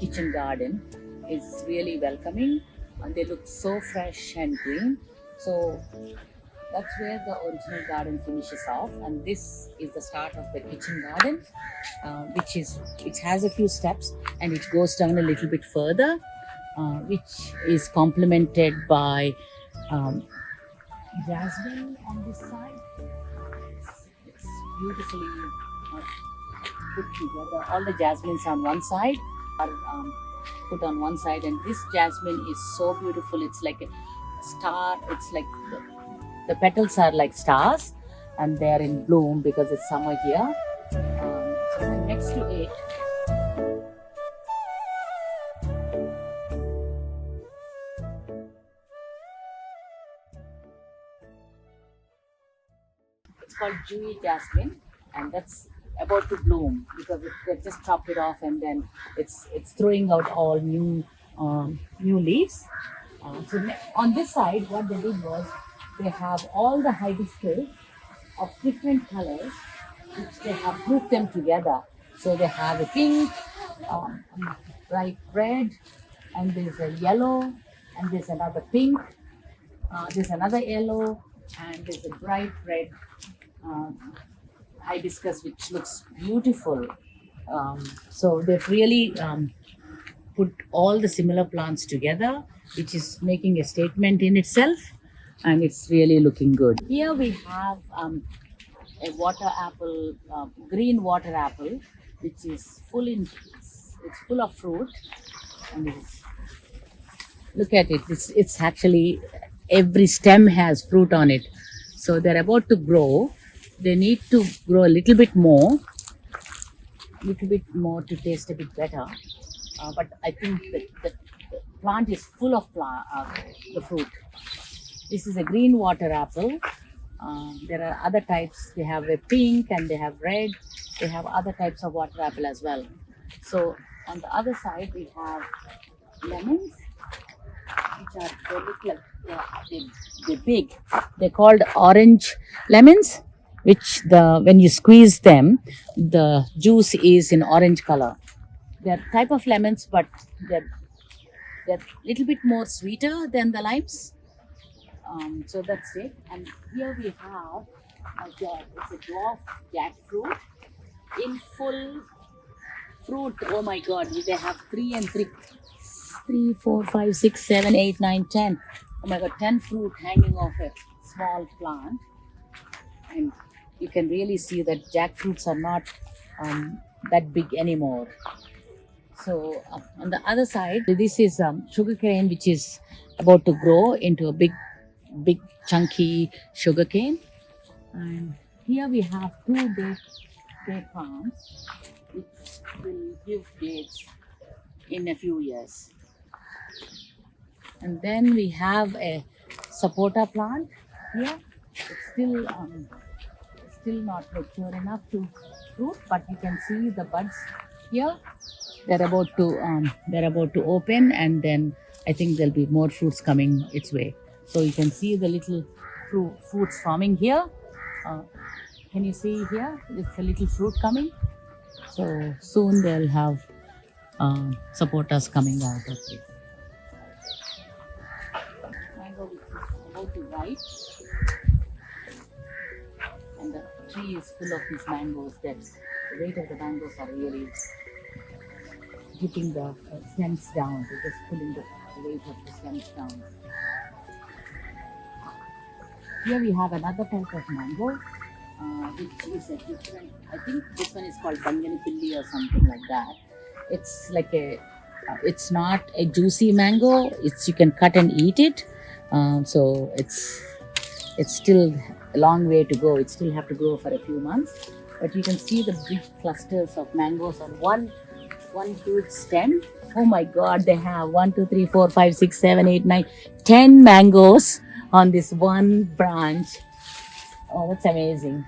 kitchen garden is really welcoming, and they look so fresh and green. So that's where the original garden finishes off, and this is the start of the kitchen garden, which has a few steps, and it goes down a little bit further, which is complemented by um, jasmine on this side. It's beautifully uh, put together. All the jasmines on one side are put on one side, and this jasmine is so beautiful. It's like a star. It's like the petals are like stars, and they are in bloom because it's summer here. So then next to it, it's called dewy jasmine, and that's about to bloom because they've just chopped it off, and then it's throwing out all new leaves. On this side, what they did was they have all the hibiscus of different colors, which they have grouped them together. So they have a pink, um, bright red, and there's a yellow, and there's another pink, there's another yellow, and there's a bright red um, hibiscus, which looks beautiful. So they've really put all the similar plants together, which is making a statement in itself, and it's really looking good. Here we have a water apple, green water apple, which is it's full of fruit, and look at it. It's actually every stem has fruit on it, so they're about to grow. They need to grow a little bit more to taste a bit better. But I think that the plant is full of the fruit. This is a green water apple. There are other types. They have a pink and they have red. They have other types of water apple as well. So on the other side we have lemons, which are they look like they're big. They're called orange lemons, which when you squeeze them, the juice is in orange color. They're type of lemons, but they're they're a little bit more sweeter than the limes. So that's it. And here we have it's a dwarf jackfruit in full fruit. Oh my God! They have three, four, five, six, seven, eight, nine, 10. Oh my God, 10 fruit hanging off a small plant, and you can really see that jackfruits are not that big anymore. So on the other side, this is sugarcane, which is about to grow into a big chunky sugarcane. And here we have two date palms, which will give dates in a few years. And then we have a sapota plant here. It's still not mature enough to fruit, but you can see the buds here. They're about to open, and then I think there'll be more fruits coming its way. So you can see the little fruits forming here. Uh, can you see here? It's a little fruit coming. So soon they'll have supporters coming out of it. Mango which is about to ripe, and the tree is full of these mangoes. That the weight of the mangoes are really keeping the stems down. They're just pulling the weight of the stems down. Here we have another type of mango, which is a different. I think this one is called banganipilli or something like that. It's like it's not a juicy mango. It's you can cut and eat it. So it's still a long way to go. It still have to grow for a few months, but you can see the big clusters of mangoes on one huge stem. Oh my God, they have 1, 2, 3, 4, 5, 6, 7, 8, 9, 10 mangoes on this one branch. Oh, that's amazing.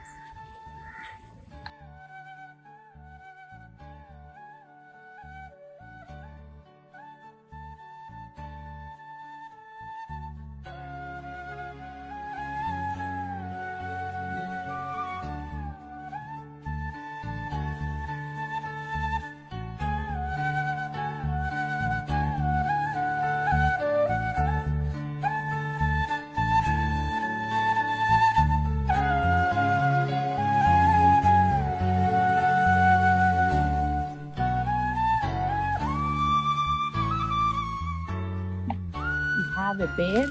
have a bear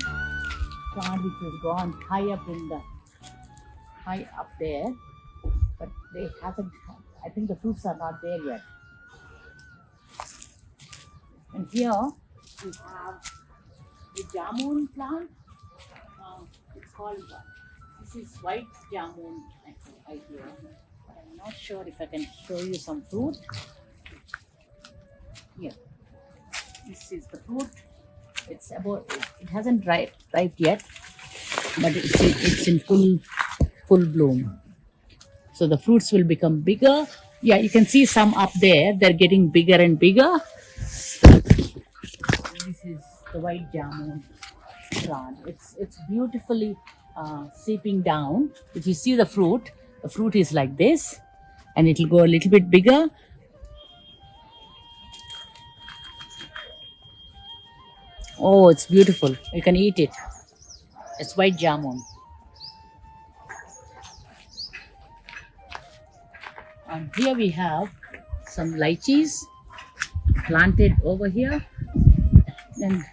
plant which has gone high up there, but they haven't. I think the fruits are not there yet. And here we have the jamun plant. It's called. This is white jamun right here. But I'm not sure if I can show you some fruit. Here, this is the fruit. It's about. It hasn't ripe yet, but it's in full bloom. So the fruits will become bigger. Yeah, you can see some up there. They're getting bigger and bigger. This is the white jamun plant. It's beautifully seeping down. If you see the fruit is like this, and it'll go a little bit bigger. Oh, it's beautiful. You can eat it. It's white jamun. And here we have some lychees planted over here, and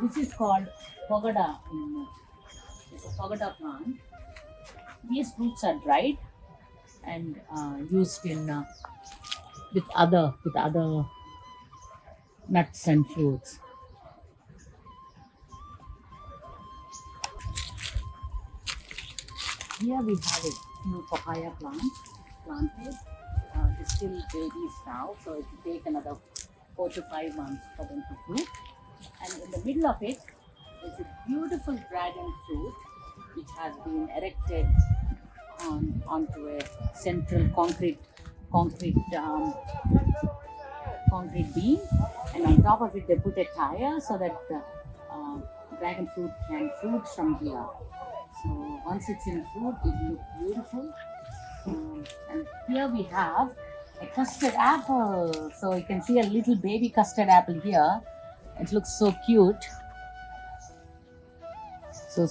this is called pagoda. It's a pagoda plant. These fruits are dried and used in with other nuts and fruits. Here we have a few papaya plants planted. They're still babies now, so it will take another 4 to 5 months for them to fruit. And in the middle of it is a beautiful dragon fruit which has been erected onto a central concrete beam, and on top of it they put a tire so that the dragon fruit can fruit from here. So once it's in fruit, it looks beautiful. And here we have a custard apple. So you can see a little baby custard apple here. It looks so cute. So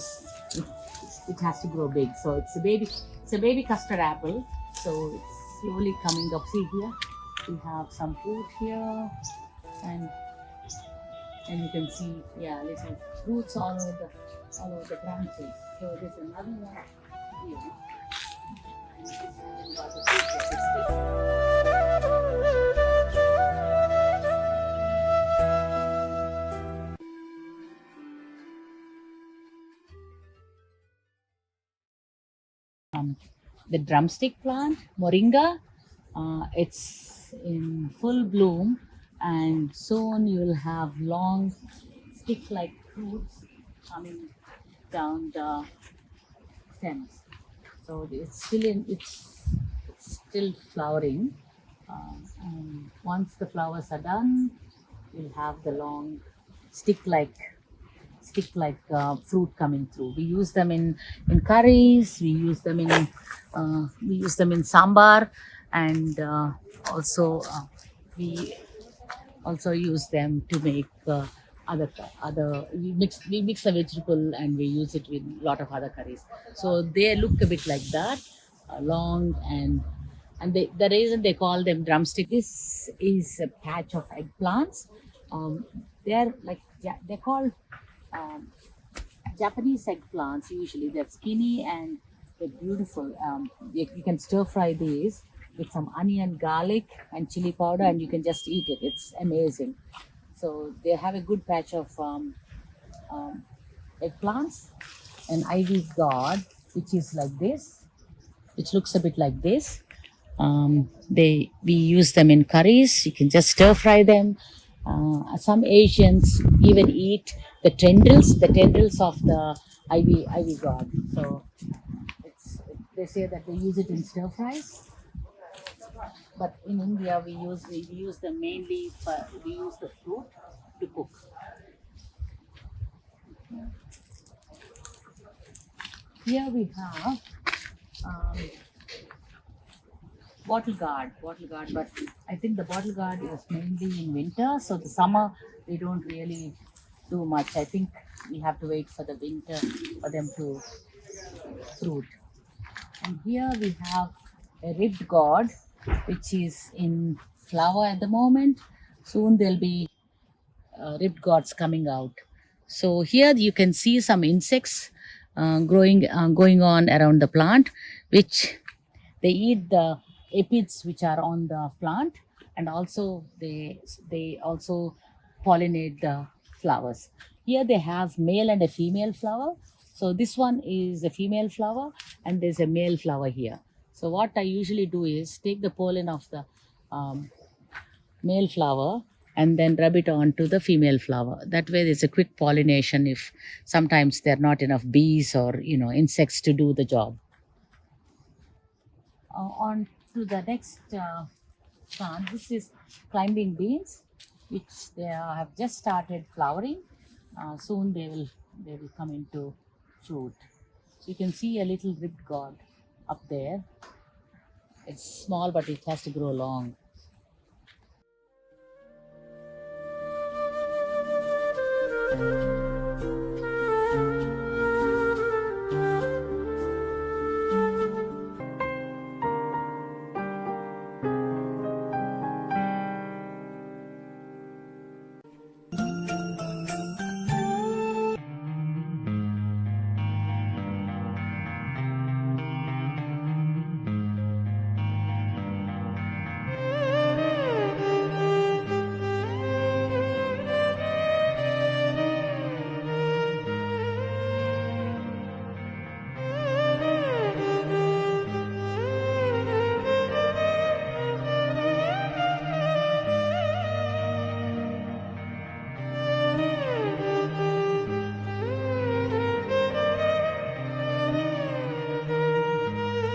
it has to grow big. So it's a baby custard apple. So it's slowly coming up. See here, we have some fruit here, and you can see, yeah, little fruits all over the branches. So there's another one here. And this one got the fruit that is the drumstick plant, moringa. It's in full bloom, and soon you'll have long stick-like fruits coming down the stems. So it's still flowering. And once the flowers are done, you'll have the long stick-like fruit coming through. We use them in curries. We use them in sambar, and we also use them to make other. We mix the vegetable and we use it with a lot of other curries. So they look a bit like that, long, and the reason they call them drumstick, this is a patch of eggplants. They're called Japanese eggplants. Usually they're skinny and they're beautiful. You can stir fry these with some onion, garlic, and chili powder, and you can just eat it. It's amazing. So they have a good patch of eggplants, and ivy gourd, which is like this, which looks a bit like this. We use them in curries. You can just stir fry them. Some Asians even eat the tendrils of the ivy gourd. So they say that they use it in stir fries. But in India, we use them mainly we use the fruit to cook. Here we have bottle gourd, but I think the bottle gourd is mainly in winter. So the summer they don't really do much. I think we have to wait for the winter for them to fruit. And here we have a ribbed gourd, which is in flower at the moment. Soon they'll be ribbed gourds coming out. So here you can see some insects going on around the plant, which they eat the aphids which are on the plant, and also they also pollinate the flowers. Here they have male and a female flower. So this one is a female flower, and there's a male flower here. So what I usually do is take the pollen of the um, male flower and then rub it on to the female flower. That way there's a quick pollination if sometimes there are not enough bees or insects to do the job. On to the next plant. This is climbing beans, which they have just started flowering. Soon they will come into fruit. So you can see a little ribbed gourd up there. It's small, but it has to grow long.